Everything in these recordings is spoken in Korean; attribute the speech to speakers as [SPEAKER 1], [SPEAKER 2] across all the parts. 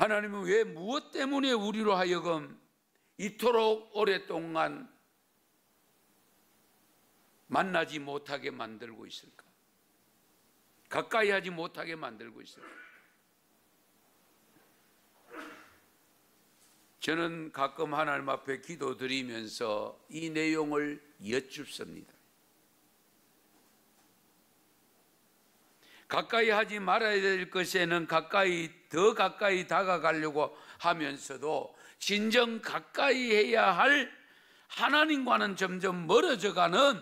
[SPEAKER 1] 하나님은 왜 무엇 때문에 우리로 하여금 이토록 오랫동안 만나지 못하게 만들고 있을까? 가까이 하지 못하게 만들고 있을까? 저는 가끔 하나님 앞에 기도드리면서 이 내용을 여쭙습니다. 가까이 하지 말아야 될 것에는 더 가까이 다가가려고 하면서도 진정 가까이 해야 할 하나님과는 점점 멀어져가는,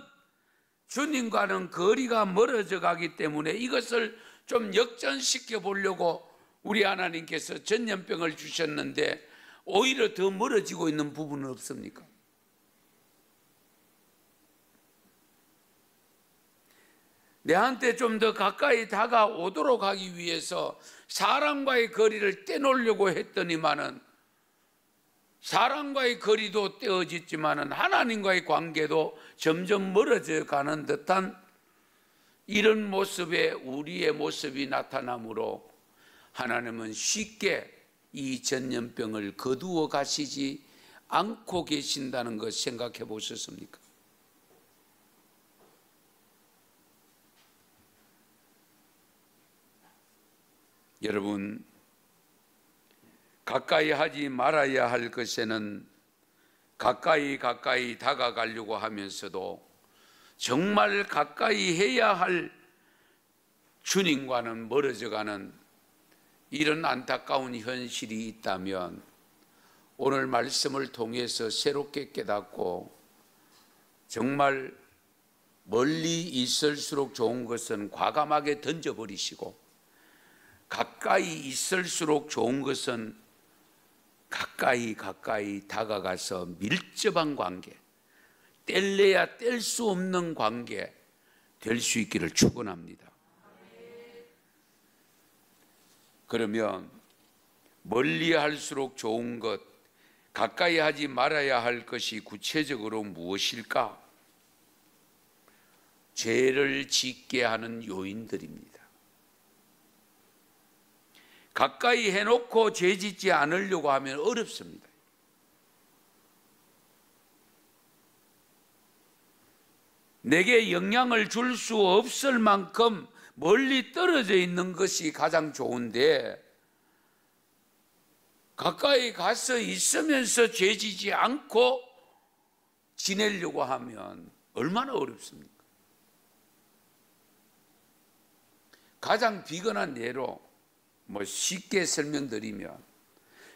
[SPEAKER 1] 주님과는 거리가 멀어져 가기 때문에 이것을 좀 역전시켜 보려고 우리 하나님께서 전염병을 주셨는데 오히려 더 멀어지고 있는 부분은 없습니까? 내한테 좀 더 가까이 다가오도록 하기 위해서 사람과의 거리를 떼놓으려고 했더니만은 사람과의 거리도 떼어졌지만은 하나님과의 관계도 점점 멀어져 가는 듯한 이런 모습에 우리의 모습이 나타나므로 하나님은 쉽게 이 전염병을 거두어 가시지 않고 계신다는 것 생각해 보셨습니까? 여러분, 가까이 하지 말아야 할 것에는 가까이 다가가려고 하면서도 정말 가까이 해야 할 주님과는 멀어져가는 이런 안타까운 현실이 있다면 오늘 말씀을 통해서 새롭게 깨닫고 정말 멀리 있을수록 좋은 것은 과감하게 던져버리시고 가까이 있을수록 좋은 것은 가까이 다가가서 밀접한 관계, 뗄래야 뗄 수 없는 관계 될 수 있기를 축원합니다. 그러면 멀리 할수록 좋은 것, 가까이 하지 말아야 할 것이 구체적으로 무엇일까? 죄를 짓게 하는 요인들입니다. 가까이 해놓고 죄 짓지 않으려고 하면 어렵습니다. 내게 영향을 줄 수 없을 만큼 멀리 떨어져 있는 것이 가장 좋은데 가까이 가서 있으면서 죄 지지 않고 지내려고 하면 얼마나 어렵습니까? 가장 비근한 예로 쉽게 설명드리면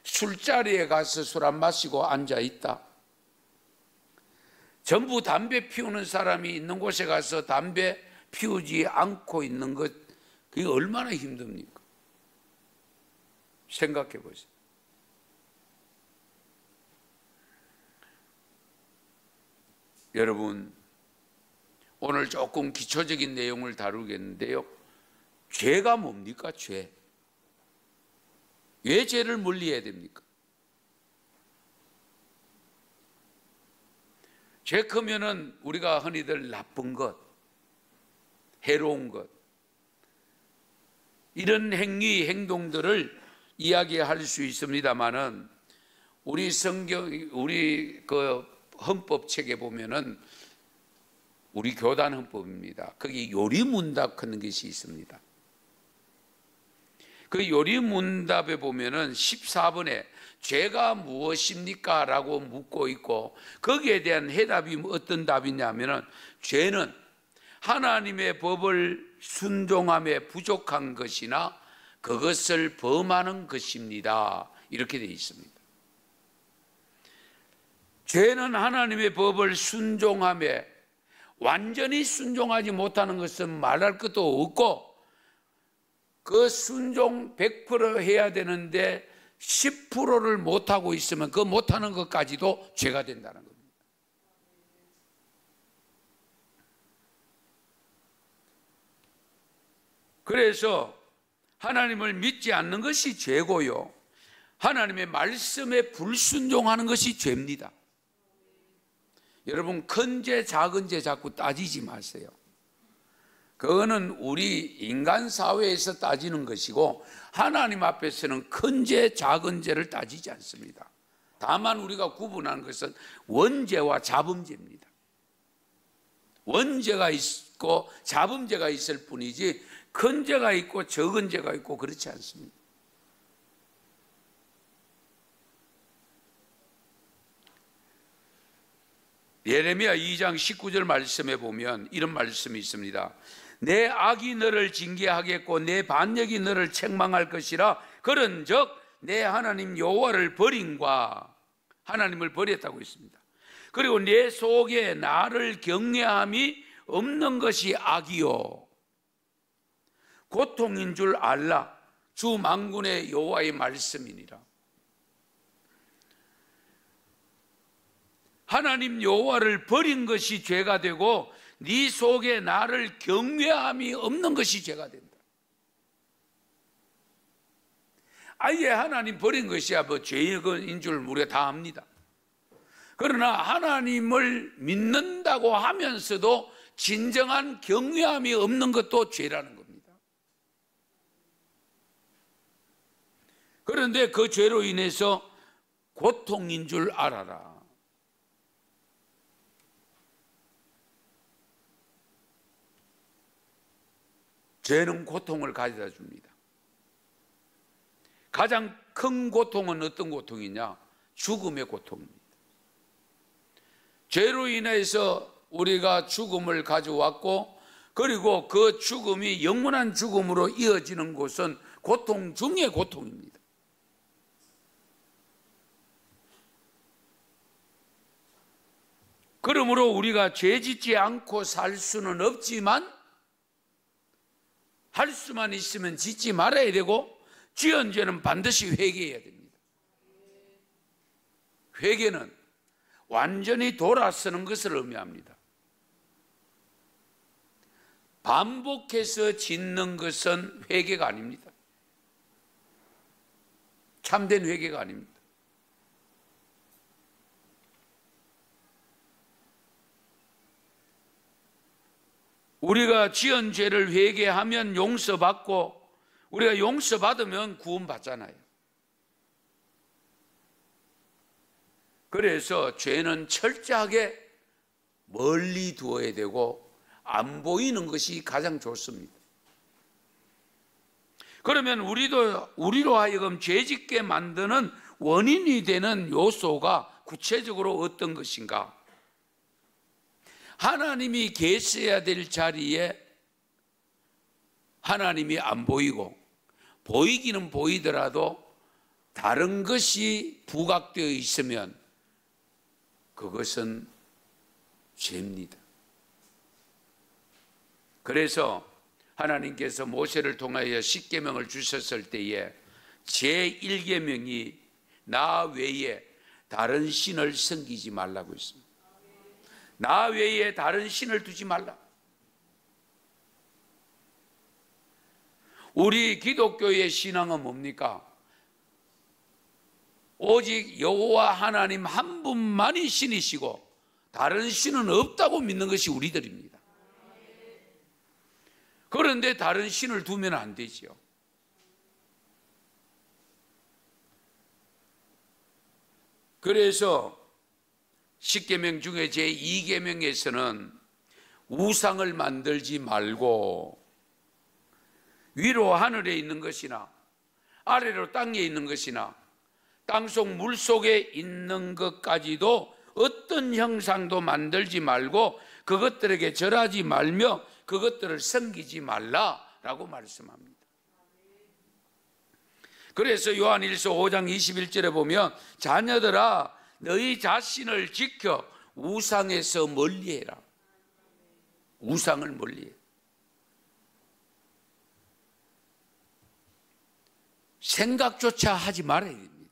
[SPEAKER 1] 술자리에 가서 술 안 마시고 앉아 있다. 전부 담배 피우는 사람이 있는 곳에 가서 담배 피우지 않고 있는 것, 그게 얼마나 힘듭니까? 생각해 보세요. 여러분, 오늘 조금 기초적인 내용을 다루겠는데요. 죄가 뭡니까? 죄. 왜 죄를 멀리해야 됩니까? 죄 크면은 우리가 흔히들 나쁜 것, 해로운 것, 이런 행위, 행동들을 이야기할 수 있습니다만은 우리 헌법책에 보면은 우리 교단 헌법입니다. 거기 요리문답 하는 것이 있습니다. 그 요리문답에 보면은 14번에 죄가 무엇입니까? 라고 묻고 있고 거기에 대한 해답이 어떤 답이냐면은 죄는 하나님의 법을 순종함에 부족한 것이나 그것을 범하는 것입니다. 이렇게 되어 있습니다. 죄는 하나님의 법을 순종함에 완전히 순종하지 못하는 것은 말할 것도 없고 그 순종 100% 해야 되는데 10%를 못하고 있으면 그 못하는 것까지도 죄가 된다는 겁니다. 그래서 하나님을 믿지 않는 것이 죄고요, 하나님의 말씀에 불순종하는 것이 죄입니다. 여러분, 큰 죄 작은 죄 자꾸 따지지 마세요. 그거는 우리 인간 사회에서 따지는 것이고 하나님 앞에서는 큰 죄, 작은 죄를 따지지 않습니다. 다만 우리가 구분하는 것은 원죄와 자범죄입니다. 원죄가 있고 자범죄가 있을 뿐이지 큰 죄가 있고 적은 죄가 있고 그렇지 않습니다. 예레미야 2장 19절 말씀에 보면 이런 말씀이 있습니다. 내 악이 너를 징계하겠고 내 반역이 너를 책망할 것이라. 그런즉 내 하나님 여호와를 버림과, 하나님을 버렸다고 했습니다. 그리고 내 속에 나를 경외함이 없는 것이 악이요 고통인 줄 알라. 주 만군의 여호와의 말씀이니라. 하나님 여호와를 버린 것이 죄가 되고 네 속에 나를 경외함이 없는 것이 죄가 된다. 아예 하나님 버린 것이야 뭐 죄인 줄 우리가 다 압니다. 그러나 하나님을 믿는다고 하면서도 진정한 경외함이 없는 것도 죄라는 겁니다. 그런데 그 죄로 인해서 고통인 줄 알아라. 죄는 고통을 가져다 줍니다. 가장 큰 고통은 어떤 고통이냐? 죽음의 고통입니다. 죄로 인해서 우리가 죽음을 가져왔고 그리고 그 죽음이 영원한 죽음으로 이어지는 것은 고통 중의 고통입니다. 그러므로 우리가 죄 짓지 않고 살 수는 없지만 할 수만 있으면 짓지 말아야 되고 지은 죄는 반드시 회개해야 됩니다. 회개는 완전히 돌아서는 것을 의미합니다. 반복해서 짓는 것은 회개가 아닙니다. 참된 회개가 아닙니다. 우리가 지은 죄를 회개하면 용서받고 우리가 용서받으면 구원받잖아요. 그래서 죄는 철저하게 멀리 두어야 되고 안 보이는 것이 가장 좋습니다. 그러면 우리로 하여금 죄짓게 만드는 원인이 되는 요소가 구체적으로 어떤 것인가? 하나님이 계셔야 될 자리에 하나님이 안 보이고 보이기는 보이더라도 다른 것이 부각되어 있으면 그것은 죄입니다. 그래서 하나님께서 모세를 통하여 십계명을 주셨을 때에 제1계명이 나 외에 다른 신을 섬기지 말라고 했습니다. 나 외에 다른 신을 두지 말라. 우리 기독교의 신앙은 뭡니까? 오직 여호와 하나님 한 분만이 신이시고 다른 신은 없다고 믿는 것이 우리들입니다. 그런데 다른 신을 두면 안 되지요. 그래서 십계명 중에 제2계명에서는 우상을 만들지 말고 위로 하늘에 있는 것이나 아래로 땅에 있는 것이나 땅속 물속에 있는 것까지도 어떤 형상도 만들지 말고 그것들에게 절하지 말며 그것들을 섬기지 말라라고 말씀합니다. 그래서 요한일서 5장 21절에 보면 자녀들아 너희 자신을 지켜 우상에서 멀리해라. 우상을 멀리해. 생각조차 하지 말아야 됩니다.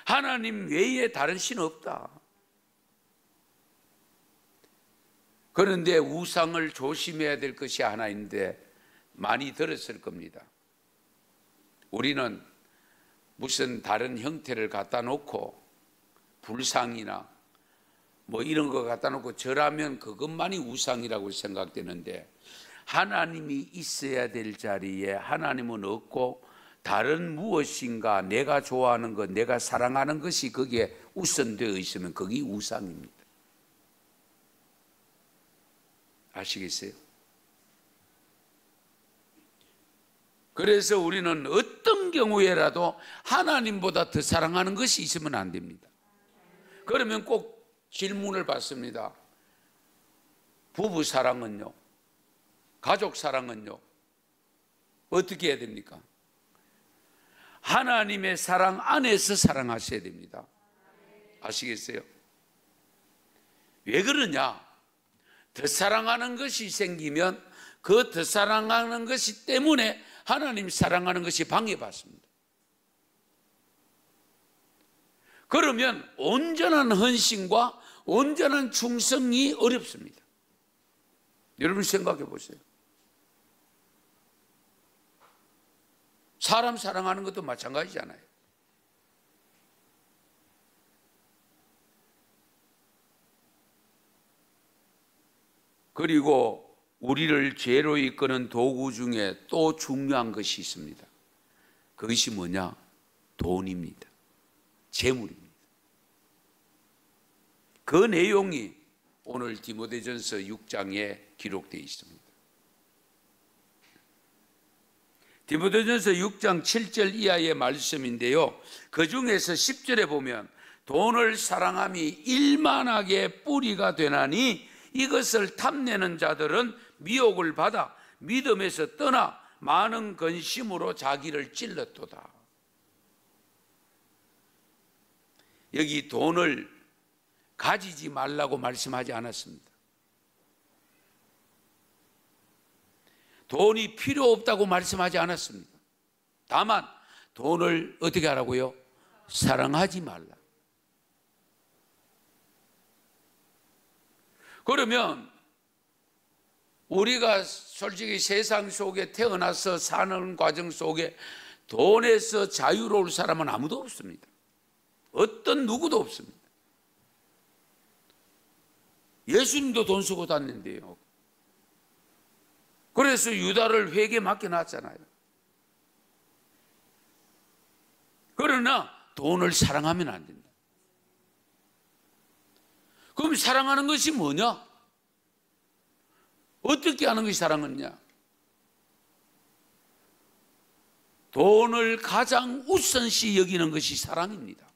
[SPEAKER 1] 하나님 외에 다른 신은 없다. 그런데 우상을 조심해야 될 것이 하나 있는데 많이 들었을 겁니다. 우리는 무슨 다른 형태를 갖다 놓고 불상이나 뭐 이런 거 갖다 놓고 절하면 그것만이 우상이라고 생각되는데, 하나님이 있어야 될 자리에 하나님은 없고 다른 무엇인가 내가 좋아하는 것, 내가 사랑하는 것이 거기에 우선되어 있으면 그게 우상입니다. 아시겠어요? 그래서 우리는 어떤 경우에라도 하나님보다 더 사랑하는 것이 있으면 안 됩니다. 그러면 꼭 질문을 받습니다. 부부 사랑은요? 가족 사랑은요? 어떻게 해야 됩니까? 하나님의 사랑 안에서 사랑하셔야 됩니다. 아시겠어요? 왜 그러냐? 더 사랑하는 것이 생기면 그 더 사랑하는 것이 때문에 하나님 사랑하는 것이 방해받습니다. 그러면 온전한 헌신과 온전한 충성이 어렵습니다. 여러분 생각해 보세요. 사람 사랑하는 것도 마찬가지잖아요. 그리고 우리를 죄로 이끄는 도구 중에 또 중요한 것이 있습니다. 그것이 뭐냐? 돈입니다. 재물입니다. 그 내용이 오늘 디모데전서 6장에 기록되어 있습니다. 디모데전서 6장 7절 이하의 말씀인데요, 그 중에서 10절에 보면 돈을 사랑함이 일만하게 뿌리가 되나니 이것을 탐내는 자들은 미혹을 받아 믿음에서 떠나 많은 근심으로 자기를 찔렀도다. 여기 돈을 가지지 말라고 말씀하지 않았습니다. 돈이 필요 없다고 말씀하지 않았습니다. 다만 돈을 어떻게 하라고요? 사랑하지 말라. 그러면 우리가 솔직히 세상 속에 태어나서 사는 과정 속에 돈에서 자유로울 사람은 아무도 없습니다. 어떤 누구도 없습니다. 예수님도 돈 쓰고 다녔는데요. 그래서 유다를 회개에 맡겨놨잖아요. 그러나 돈을 사랑하면 안 된다. 그럼 사랑하는 것이 뭐냐? 어떻게 하는 것이 사랑이냐? 돈을 가장 우선시 여기는 것이 사랑입니다.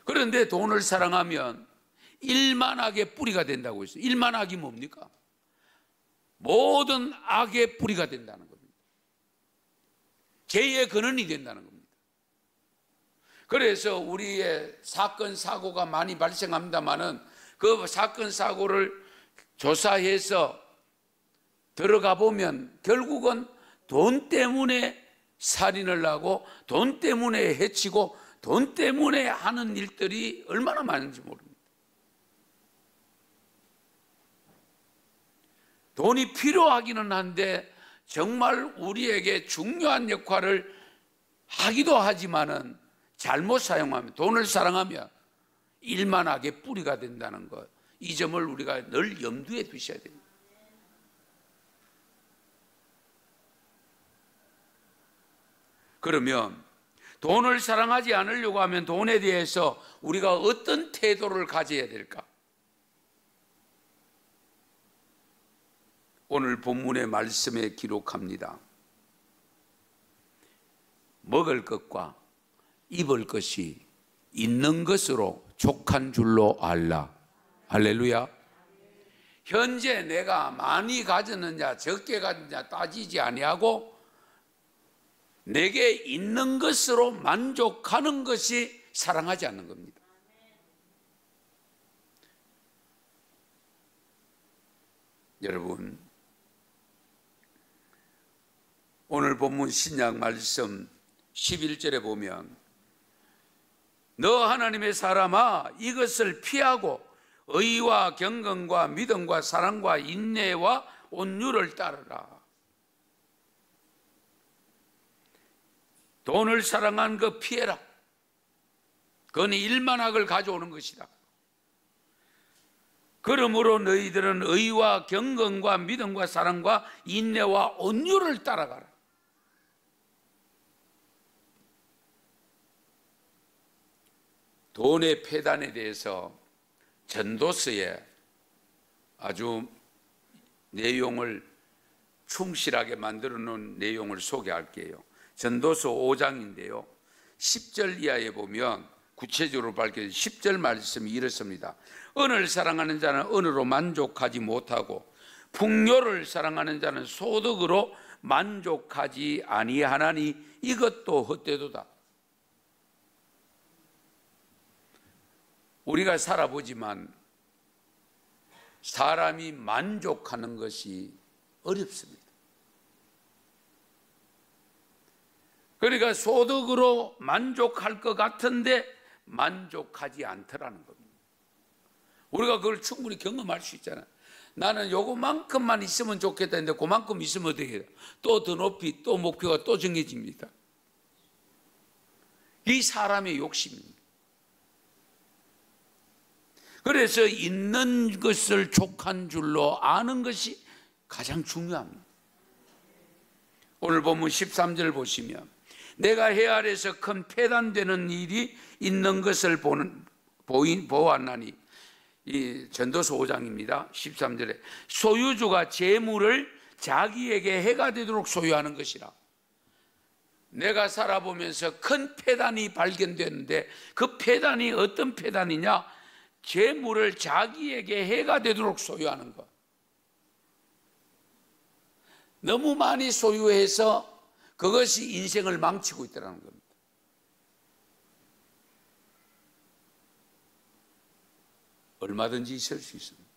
[SPEAKER 1] 그런데 돈을 사랑하면 일만악의 뿌리가 된다고 했어요. 일만악이 뭡니까? 모든 악의 뿌리가 된다는 겁니다. 죄의 근원이 된다는 겁니다. 그래서 우리의 사건 사고가 많이 발생합니다마는 그 사건 사고를 조사해서 들어가 보면 결국은 돈 때문에 살인을 하고 돈 때문에 해치고 돈 때문에 하는 일들이 얼마나 많은지 모릅니다. 돈이 필요하기는 한데 정말 우리에게 중요한 역할을 하기도 하지만은 잘못 사용하면, 돈을 사랑하면 일만하게 뿌리가 된다는 것, 이 점을 우리가 늘 염두에 두셔야 됩니다. 그러면 돈을 사랑하지 않으려고 하면 돈에 대해서 우리가 어떤 태도를 가져야 될까? 오늘 본문의 말씀에 기록합니다. 먹을 것과 입을 것이 있는 것으로 족한 줄로 알라. 할렐루야. 현재 내가 많이 가졌느냐 적게 가졌느냐 따지지 아니하고 내게 있는 것으로 만족하는 것이 사랑하지 않는 겁니다. 여러분, 오늘 본문 신약 말씀 11절에 보면 너 하나님의 사람아 이것을 피하고 의와 경건과 믿음과 사랑과 인내와 온유를 따르라. 돈을 사랑하는 거 피해라. 그건 일만학을 가져오는 것이다. 그러므로 너희들은 의와 경건과 믿음과 사랑과 인내와 온유를 따라가라. 돈의 폐단에 대해서 전도서에 아주 내용을 충실하게 만들어 놓은 내용을 소개할게요. 전도서 5장인데요 10절 이하에 보면 구체적으로 밝혀진 10절 말씀이 이렇습니다. 은을 사랑하는 자는 은으로 만족하지 못하고 풍요를 사랑하는 자는 소득으로 만족하지 아니하나니 이것도 헛되도다. 우리가 살아보지만 사람이 만족하는 것이 어렵습니다. 그러니까 소득으로 만족할 것 같은데 만족하지 않더라는 겁니다. 우리가 그걸 충분히 경험할 수 있잖아요. 나는 요거만큼만 있으면 좋겠다 했는데 그만큼 있으면 어떻게 해요? 또 더 높이 또 목표가 또 정해집니다. 이 사람의 욕심입니다. 그래서 있는 것을 족한 줄로 아는 것이 가장 중요합니다. 오늘 본문 13절 보시면 내가 해 아래서 큰 폐단되는 일이 있는 것을 보았나니 이 전도서 5장입니다 13절에 소유주가 재물을 자기에게 해가 되도록 소유하는 것이라. 내가 살아보면서 큰 폐단이 발견되는데 그 폐단이 어떤 폐단이냐? 재물을 자기에게 해가 되도록 소유하는 것. 너무 많이 소유해서 그것이 인생을 망치고 있다는 겁니다. 얼마든지 있을 수 있습니다.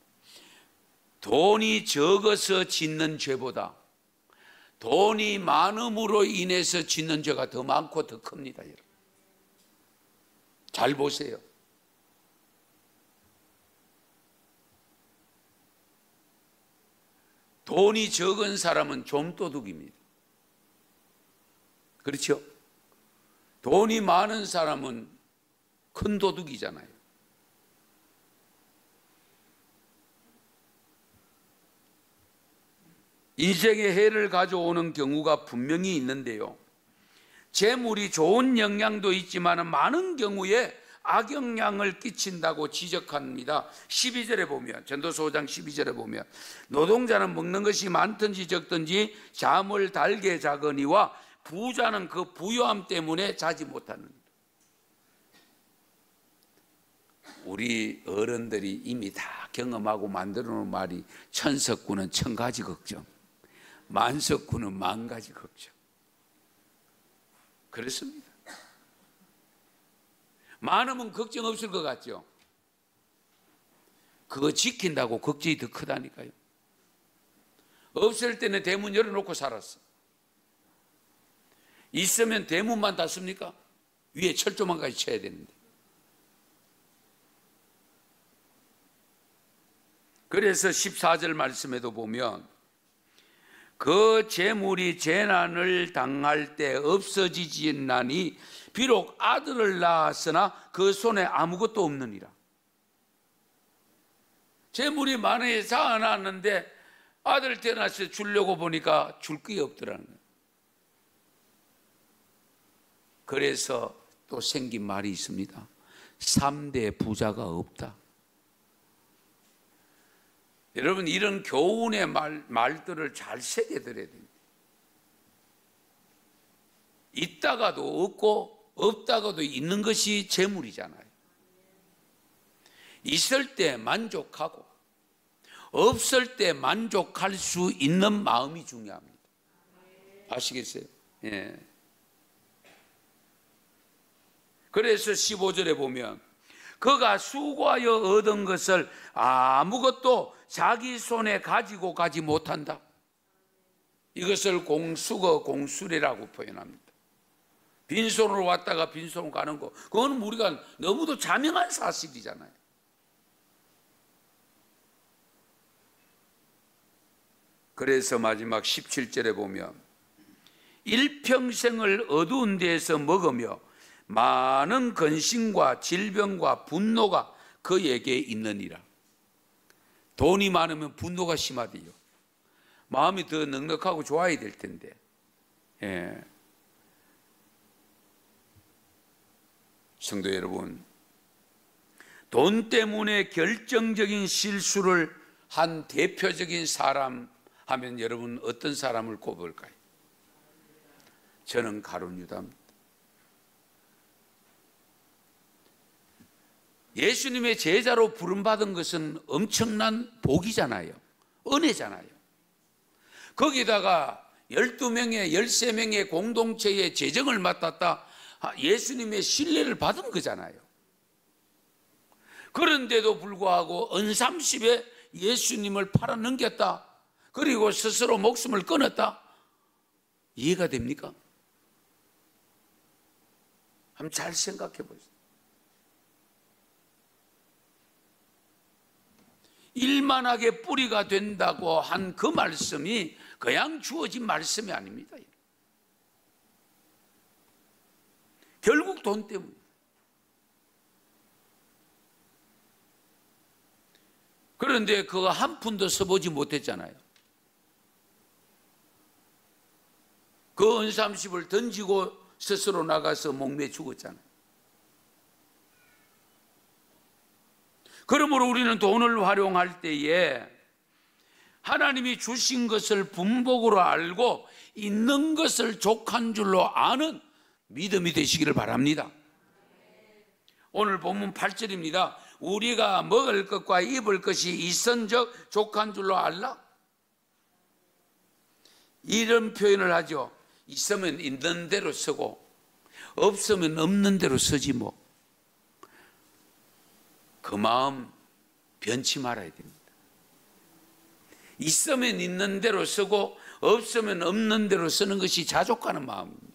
[SPEAKER 1] 돈이 적어서 짓는 죄보다 돈이 많음으로 인해서 짓는 죄가 더 많고 더 큽니다. 여러분. 잘 보세요. 돈이 적은 사람은 좀도둑입니다. 그렇죠? 돈이 많은 사람은 큰 도둑이잖아요. 인생에 해를 가져오는 경우가 분명히 있는데요. 재물이 좋은 영향도 있지만 많은 경우에 악영향을 끼친다고 지적합니다. 12절에 보면 전도서 5장 12절에 보면 노동자는 먹는 것이 많든지 적든지 잠을 달게 자거니와 부자는 그 부요함 때문에 자지 못하는. 우리 어른들이 이미 다 경험하고 만들어 놓은 말이 천석구는 천가지 걱정, 만석구는 만가지 걱정. 그렇습니다. 많으면 걱정 없을 것 같죠? 그거 지킨다고 걱정이 더 크다니까요. 없을 때는 대문 열어놓고 살았어. 있으면 대문만 닫습니까? 위에 철조망까지 쳐야 되는데. 그래서 14절 말씀에도 보면 그 재물이 재난을 당할 때 없어지지나니 비록 아들을 낳았으나 그 손에 아무것도 없느니라. 재물이 많이 자아났는데 아들 태어났을 때 주려고 보니까 줄 게 없더라는 거예요. 그래서 또 생긴 말이 있습니다. 3대 부자가 없다. 여러분, 이런 교훈의 말들을 잘 새겨들어야 됩니다. 있다가도 없고 없다가도 있는 것이 재물이잖아요. 있을 때 만족하고 없을 때 만족할 수 있는 마음이 중요합니다. 아시겠어요? 예. 그래서 15절에 보면 그가 수고하여 얻은 것을 아무것도 자기 손에 가지고 가지 못한다. 이것을 공수거 공수래라고 표현합니다. 빈손으로 왔다가 빈손으로 가는 거, 그거는 우리가 너무도 자명한 사실이잖아요. 그래서 마지막 17절에 보면 일평생을 어두운 데에서 먹으며 많은 근심과 질병과 분노가 그에게 있느니라. 돈이 많으면 분노가 심하대요. 마음이 더 넉넉하고 좋아야 될 텐데. 예. 성도 여러분, 돈 때문에 결정적인 실수를 한 대표적인 사람 하면 여러분 어떤 사람을 꼽을까요? 저는 가룟 유다입니다. 예수님의 제자로 부름받은 것은 엄청난 복이잖아요. 은혜잖아요. 거기다가 12명의 13명의 공동체의 재정을 맡았다. 예수님의 신뢰를 받은 거잖아요. 그런데도 불구하고 은삼십에 예수님을 팔아넘겼다. 그리고 스스로 목숨을 끊었다. 이해가 됩니까? 한번 잘 생각해 보세요. 일만하게 뿌리가 된다고 한 그 말씀이 그냥 주어진 말씀이 아닙니다. 결국 돈 때문에. 그런데 그거 한 푼도 써보지 못했잖아요. 그 은삼십을 던지고 스스로 나가서 목매 죽었잖아요. 그러므로 우리는 돈을 활용할 때에 하나님이 주신 것을 분복으로 알고 있는 것을 족한 줄로 아는 믿음이 되시기를 바랍니다. 오늘 본문 8절입니다. 우리가 먹을 것과 입을 것이 있은즉 족한 줄로 알라. 이런 표현을 하죠. 있으면 있는 대로 쓰고 없으면 없는 대로 쓰지 뭐. 그 마음 변치 말아야 됩니다. 있으면 있는 대로 쓰고 없으면 없는 대로 쓰는 것이 자족하는 마음입니다.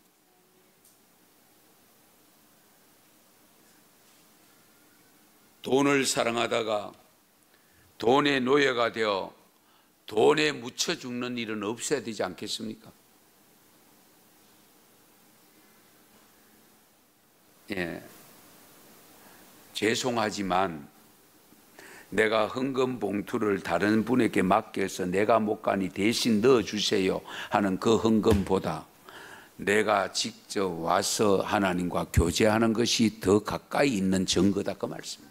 [SPEAKER 1] 돈을 사랑하다가 돈의 노예가 되어 돈에 묻혀 죽는 일은 없어야 되지 않겠습니까? 예. 죄송하지만 내가 헌금 봉투를 다른 분에게 맡겨서 내가 못 가니 대신 넣어주세요 하는 그 헌금보다 내가 직접 와서 하나님과 교제하는 것이 더 가까이 있는 증거다 그 말씀입니다.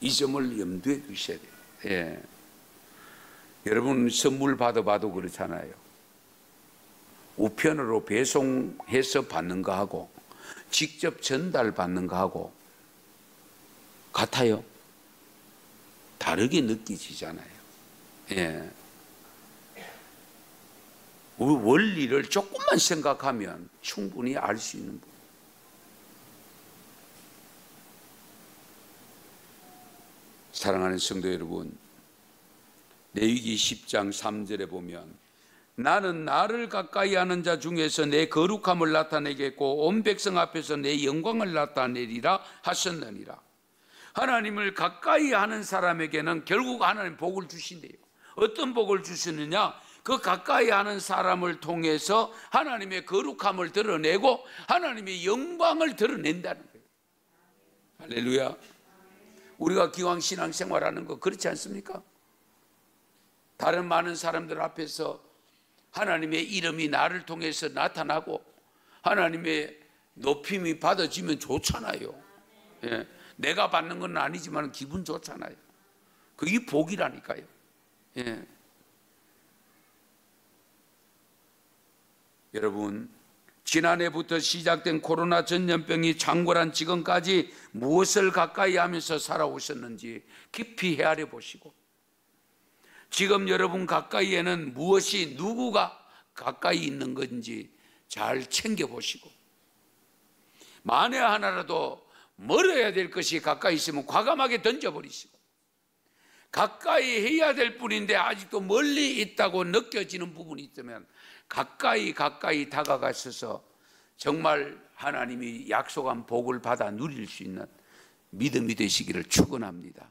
[SPEAKER 1] 이 점을 염두에 두셔야 돼요. 예. 여러분 선물 받아봐도 그렇잖아요. 우편으로 배송해서 받는 거하고 직접 전달받는 거하고 같아요? 다르게 느껴지잖아요. 예. 원리를 조금만 생각하면 충분히 알 수 있는 부분. 사랑하는 성도 여러분, 레위기 10장 3절에 보면 나는 나를 가까이 하는 자 중에서 내 거룩함을 나타내겠고 온 백성 앞에서 내 영광을 나타내리라 하셨느니라. 하나님을 가까이 하는 사람에게는 결국 하나님 복을 주신대요. 어떤 복을 주시느냐? 그 가까이 하는 사람을 통해서 하나님의 거룩함을 드러내고 하나님의 영광을 드러낸다는 거예요. 할렐루야. 우리가 기왕 신앙생활하는 거 그렇지 않습니까? 다른 많은 사람들 앞에서 하나님의 이름이 나를 통해서 나타나고 하나님의 높임이 받아지면 좋잖아요. 예. 내가 받는 건 아니지만 기분 좋잖아요. 그게 복이라니까요. 예. 여러분, 지난해부터 시작된 코로나 전염병이 창궐한 지금까지 무엇을 가까이 하면서 살아오셨는지 깊이 헤아려 보시고, 지금 여러분 가까이에는 무엇이 누구가 가까이 있는 건지 잘 챙겨보시고, 만에 하나라도 멀어야 될 것이 가까이 있으면 과감하게 던져버리시고, 가까이 해야 될 뿐인데 아직도 멀리 있다고 느껴지는 부분이 있다면 가까이 다가가셔서 정말 하나님이 약속한 복을 받아 누릴 수 있는 믿음이 되시기를 축원합니다.